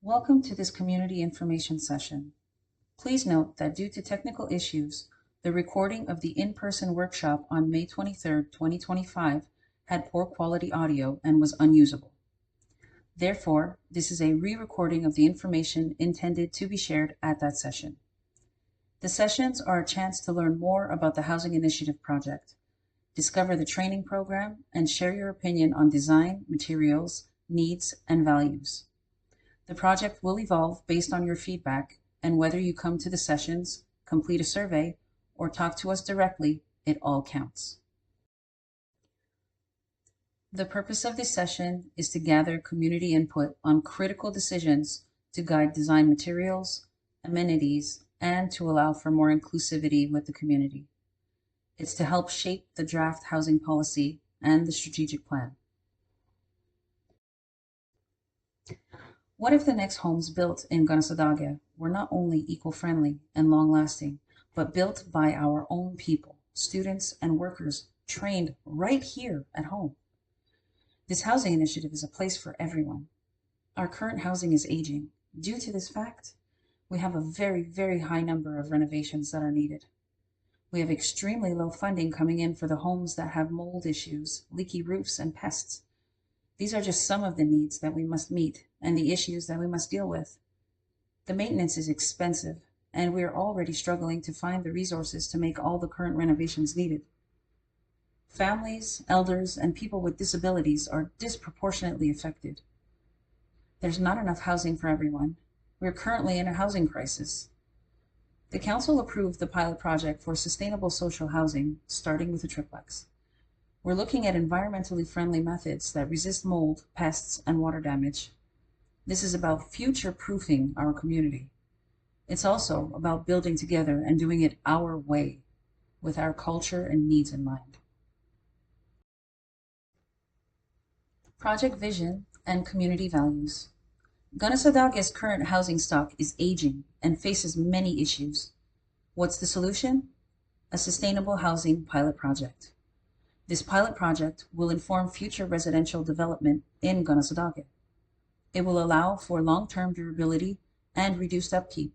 Welcome to this community information session. Please note that due to technical issues, the recording of the in-person workshop on May 23, 2025 had poor quality audio and was unusable. Therefore, this is a re-recording of the information intended to be shared at that session. The sessions are a chance to learn more about the Housing Initiative project, discover the training program, and share your opinion on design, materials, needs, and values. The project will evolve based on your feedback, and whether you come to the sessions, complete a survey, or talk to us directly, it all counts. The purpose of this session is to gather community input on critical decisions to guide design materials, amenities, and to allow for more inclusivity with the community. It's to help shape the draft housing policy and the strategic plan. What if the next homes built in Kanehsatake were not only eco-friendly and long-lasting, but built by our own people, students and workers trained right here at home? This housing initiative is a place for everyone. Our current housing is aging. Due to this fact, we have a very high number of renovations that are needed. We have extremely low funding coming in for the homes that have mold issues, leaky roofs, and pests. These are just some of the needs that we must meet and the issues that we must deal with. The maintenance is expensive, and we are already struggling to find the resources to make all the current renovations needed. Families, elders, and people with disabilities are disproportionately affected. There's not enough housing for everyone. We're currently in a housing crisis. The Council approved the pilot project for sustainable social housing, starting with a triplex. We're looking at environmentally friendly methods that resist mold, pests, and water damage. This is about future-proofing our community. It's also about building together and doing it our way, with our culture and needs in mind. Project vision and community values. Kanehsatake's current housing stock is aging and faces many issues. What's the solution? A sustainable housing pilot project. This pilot project will inform future residential development in Kanehsatake. It will allow for long-term durability and reduced upkeep.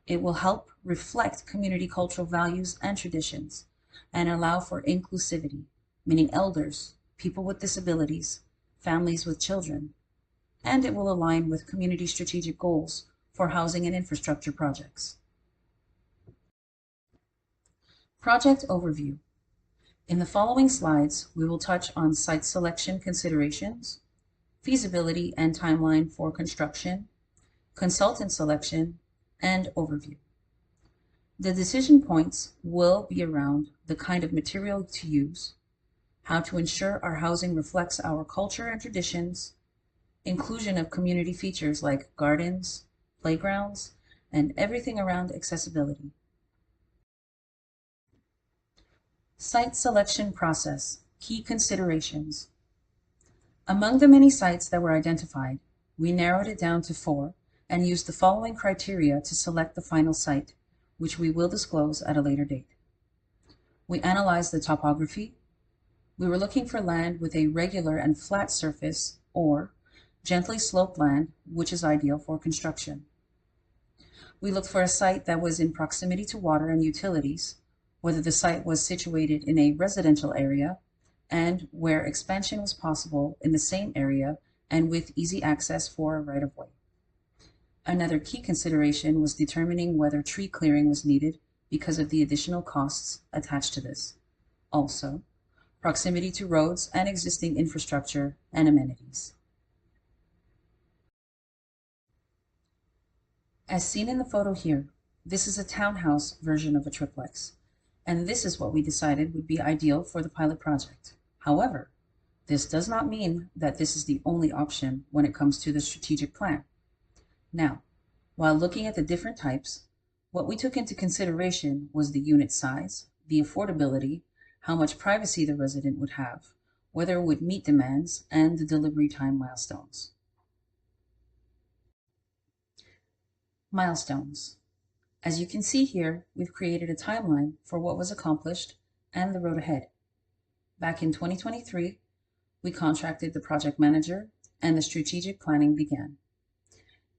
It will help reflect community cultural values and traditions and allow for inclusivity, meaning elders, people with disabilities, families with children, and it will align with community strategic goals for housing and infrastructure projects. Project overview. In the following slides, we will touch on site selection considerations, feasibility and timeline for construction, consultant selection, and overview. The decision points will be around the kind of material to use, how to ensure our housing reflects our culture and traditions, inclusion of community features like gardens, playgrounds, and everything around accessibility. Site selection process, key considerations. Among the many sites that were identified, we narrowed it down to 4 and used the following criteria to select the final site, which we will disclose at a later date. We analyzed the topography. We were looking for land with a regular and flat surface or gently sloped land, which is ideal for construction. We looked for a site that was in proximity to water and utilities, whether the site was situated in a residential area, and where expansion was possible in the same area and with easy access for a right-of-way. Another key consideration was determining whether tree clearing was needed because of the additional costs attached to this. Also, proximity to roads and existing infrastructure and amenities. As seen in the photo here, this is a townhouse version of a triplex, and this is what we decided would be ideal for the pilot project. However, this does not mean that this is the only option when it comes to the strategic plan. Now, while looking at the different types, what we took into consideration was the unit size, the affordability, how much privacy the resident would have, whether it would meet demands, and the delivery time milestones. Milestones. As you can see here, we've created a timeline for what was accomplished and the road ahead. Back in 2023, we contracted the project manager and the strategic planning began.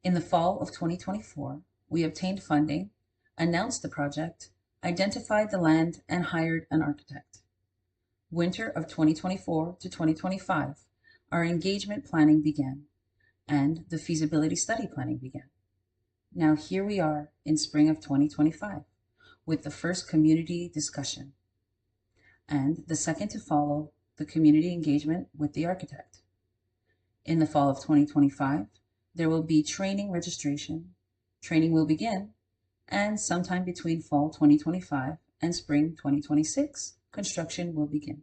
In the fall of 2024, we obtained funding, announced the project, identified the land, and hired an architect. Winter of 2024 to 2025, our engagement planning began, and the feasibility study planning began. Now here we are in spring of 2025 with the first community discussion, and the second to follow, the community engagement with the architect. In the fall of 2025, there will be training registration. Training will begin, and sometime between fall 2025 and spring 2026, construction will begin.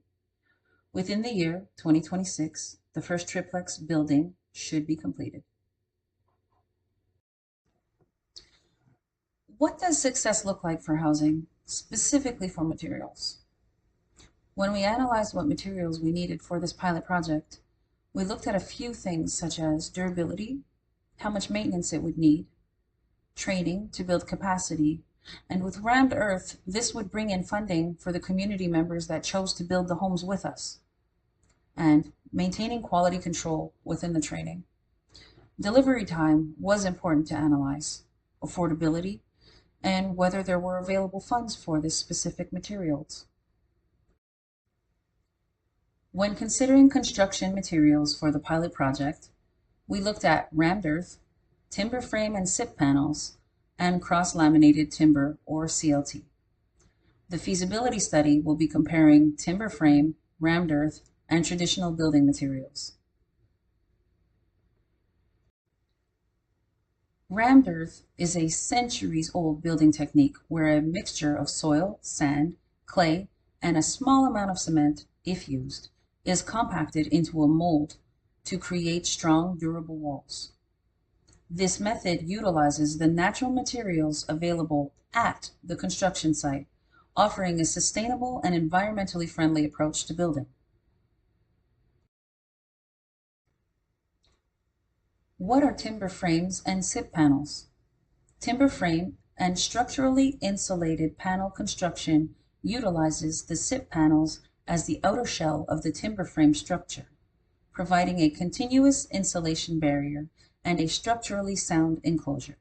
Within the year 2026, the first triplex building should be completed. What does success look like for housing, specifically for materials? When we analyzed what materials we needed for this pilot project, we looked at a few things such as durability, how much maintenance it would need, training to build capacity, and with rammed earth, this would bring in funding for the community members that chose to build the homes with us, and maintaining quality control within the training. Delivery time was important to analyze, affordability, and whether there were available funds for this specific materials. When considering construction materials for the pilot project, we looked at rammed earth, timber frame and SIP panels, and cross-laminated timber or CLT. The feasibility study will be comparing timber frame, rammed earth, and traditional building materials. Rammed earth is a centuries-old building technique where a mixture of soil, sand, clay, and a small amount of cement, if used, is compacted into a mold to create strong, durable walls. This method utilizes the natural materials available at the construction site, offering a sustainable and environmentally friendly approach to building. What are timber frames and SIP panels? Timber frame and structurally insulated panel construction utilizes the SIP panels as the outer shell of the timber frame structure, providing a continuous insulation barrier and a structurally sound enclosure.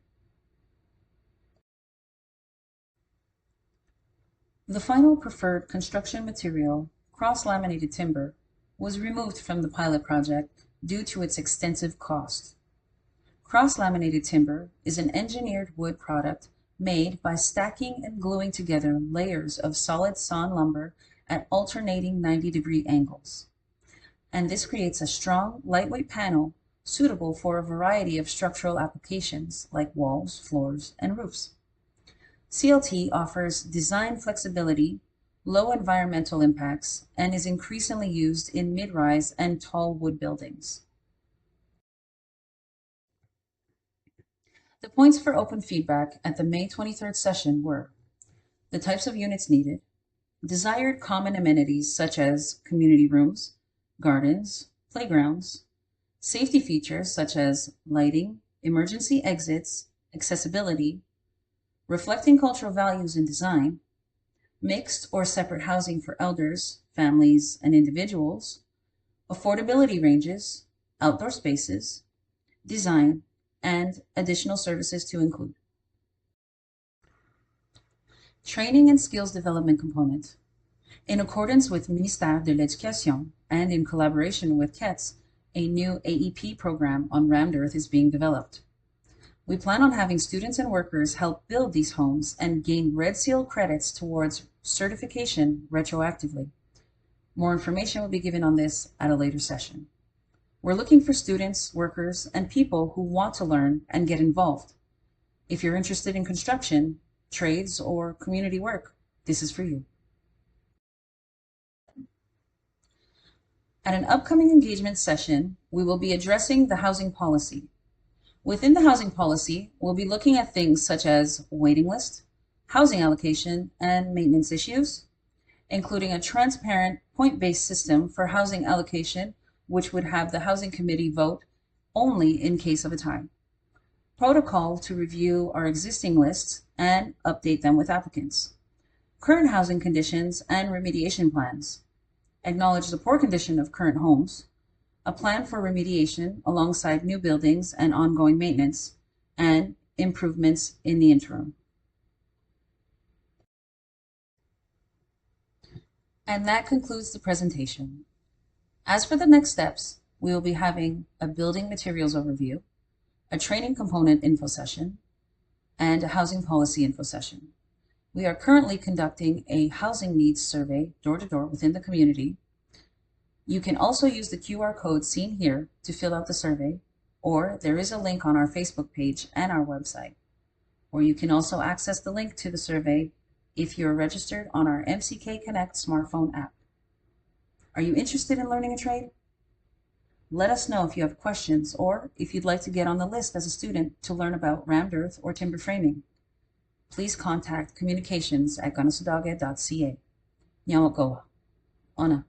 The final preferred construction material, cross-laminated timber, was removed from the pilot project due to its extensive cost. Cross-laminated timber is an engineered wood product made by stacking and gluing together layers of solid sawn lumber at alternating 90-degree angles. And this creates a strong, lightweight panel suitable for a variety of structural applications like walls, floors, and roofs. CLT offers design flexibility, low environmental impacts, and is increasingly used in mid-rise and tall wood buildings. The points for open feedback at the May 23rd session were the types of units needed, desired common amenities such as community rooms, gardens, playgrounds, safety features such as lighting, emergency exits, accessibility, reflecting cultural values in design, mixed or separate housing for elders, families, and individuals, affordability ranges, outdoor spaces, design, and additional services to include. Training and skills development component. In accordance with Ministère de l'Éducation and in collaboration with KETS, a new AEP program on rammed earth is being developed. We plan on having students and workers help build these homes and gain Red Seal credits towards certification retroactively. More information will be given on this at a later session. We're looking for students, workers, and people who want to learn and get involved. If you're interested in construction, trades, or community work, this is for you. At an upcoming engagement session, we will be addressing the housing policy. Within the housing policy, we'll be looking at things such as waiting list, housing allocation, and maintenance issues, including a transparent point-based system for housing allocation, which would have the housing committee vote only in case of a tie. Protocol to review our existing lists and update them with applicants. Current housing conditions and remediation plans. Acknowledge the poor condition of current homes. A plan for remediation alongside new buildings and ongoing maintenance. and improvements in the interim. And that concludes the presentation. As for the next steps, we will be having a building materials overview, a training component info session, and a housing policy info session. We are currently conducting a housing needs survey door-to-door within the community. You can also use the QR code seen here to fill out the survey, or there is a link on our Facebook page and our website. Or you can also access the link to the survey if you're registered on our MCK Connect smartphone app. Are you interested in learning a trade? Let us know if you have questions or if you'd like to get on the list as a student to learn about rammed earth or timber framing. Please contact communications@kanehsatake.ca. Nyawakoa. Ona.